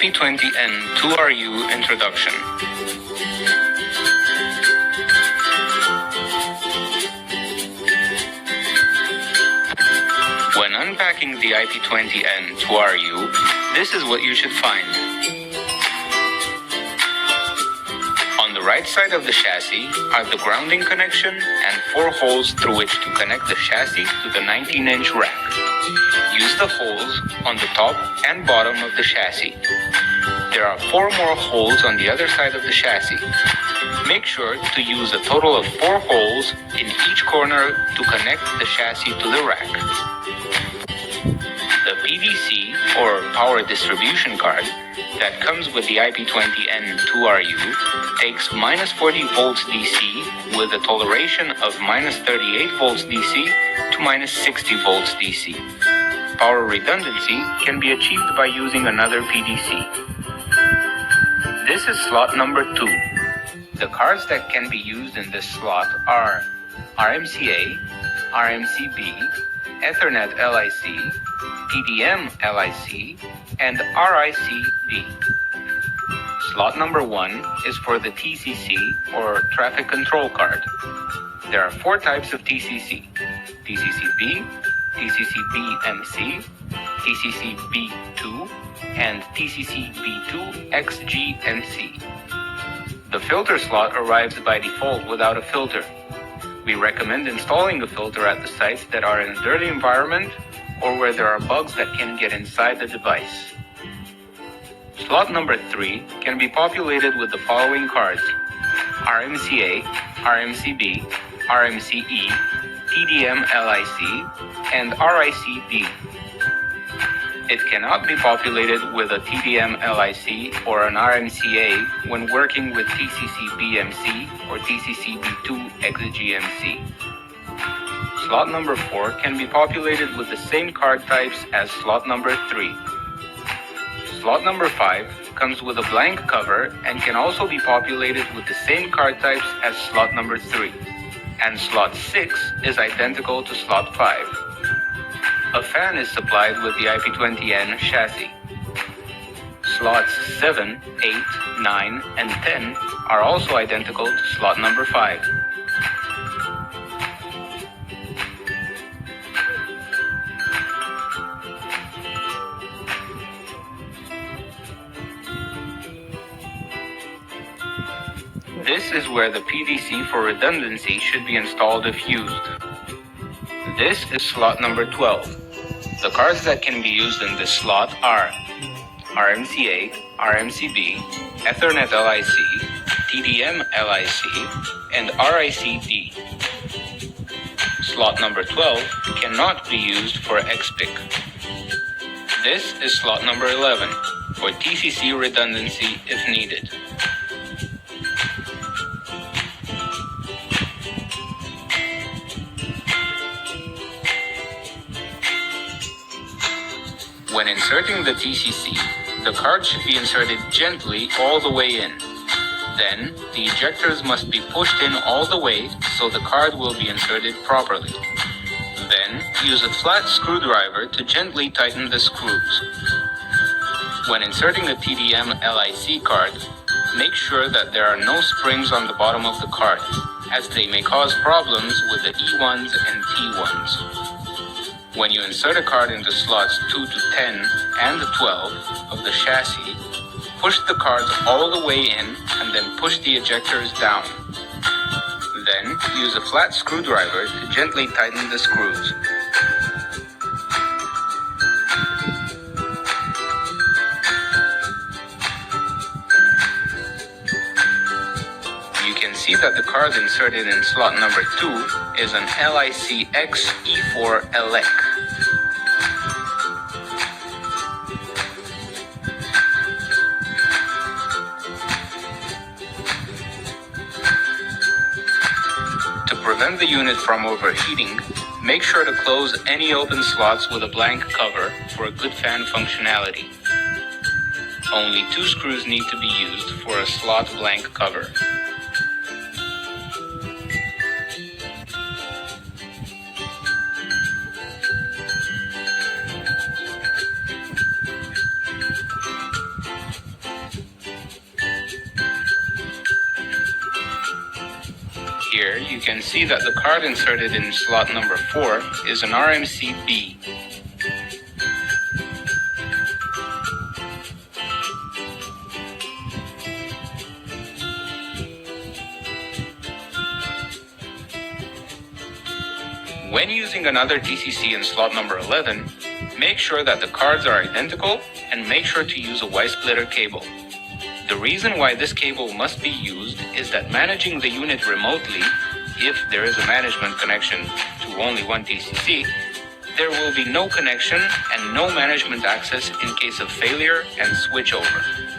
IP-20N 2RU Introduction. When unpacking the IP-20N 2RU, this is what you should find. On the right side of the chassis are the grounding connection and 4 holes through which to connect the chassis to the 19-inch rack. Use the holes on the top and bottom of the chassis. There are 4 more holes on the other side of the chassis. Make sure to use a total of 4 holes in each corner to connect the chassis to the rack. The PDC, or power distribution card, that comes with the IP-20N 2RU takes -40 volts DC with a toleration of -38 volts DC to -60 volts DC. Power redundancy can be achieved by using another PDC. This is slot number 2. The cards that can be used in this slot are RMCA, RMCB, Ethernet LIC, TDM LIC, and RICD. Slot number 1 is for the TCC, or Traffic Control Card. There are 4 types of TCC: TCCB, TCCB-MC, TCCB2, and TCCB2XGMC. The filter slot arrives by default without a filter. We recommend installing a filter at the sites that are in a dirty environment or where there are bugs that can get inside the device. Slot number 3 can be populated with the following cards: RMCA, RMCB, RMCE, TDM LIC, and RICD. It cannot be populated with a TDM LIC or an RMCA when working with TCCB-MC or TCCB2XGMC. Slot number 4 can be populated with the same card types as slot number 3. Slot number 5 comes with a blank cover and can also be populated with the same card types as slot number 3. And slot 6 is identical to slot 5. A fan is supplied with the IP-20N chassis. Slots 7, 8, 9, and 10 are also identical to slot number 5. This is where the PDC for redundancy should be installed if used. This is slot number 12. The cards that can be used in this slot are RMCA, RMCB, Ethernet LIC, TDM LIC, and RICD. Slot number 12 cannot be used for XPIC. This is slot number 11 for TCC redundancy if needed. When inserting the TCC, the card should be inserted gently all the way in. Then, the ejectors must be pushed in all the way so the card will be inserted properly. Then, use a flat screwdriver to gently tighten the screws. When inserting a TDM LIC card, make sure that there are no springs on the bottom of the card, as they may cause problems with the E1s and T1s. When you insert a card into slots 2 to 10 and 12 of the chassis, push the cards all the way in and then push the ejectors down. Then, use a flat screwdriver to gently tighten the screws. You can see that the card inserted in slot number 2 is an LIC-X E4 ELEC. To prevent the unit from overheating, make sure to close any open slots with a blank cover for a good fan functionality. Only 2 screws need to be used for a slot blank cover. Here you can see that the card inserted in slot number 4 is an RMC-B. When using another TCC in slot number 11, make sure that the cards are identical and make sure to use a Y-splitter cable. The reason why this cable must be used is that managing the unit remotely, if there is a management connection to only one TCC, there will be no connection and no management access in case of failure and switchover.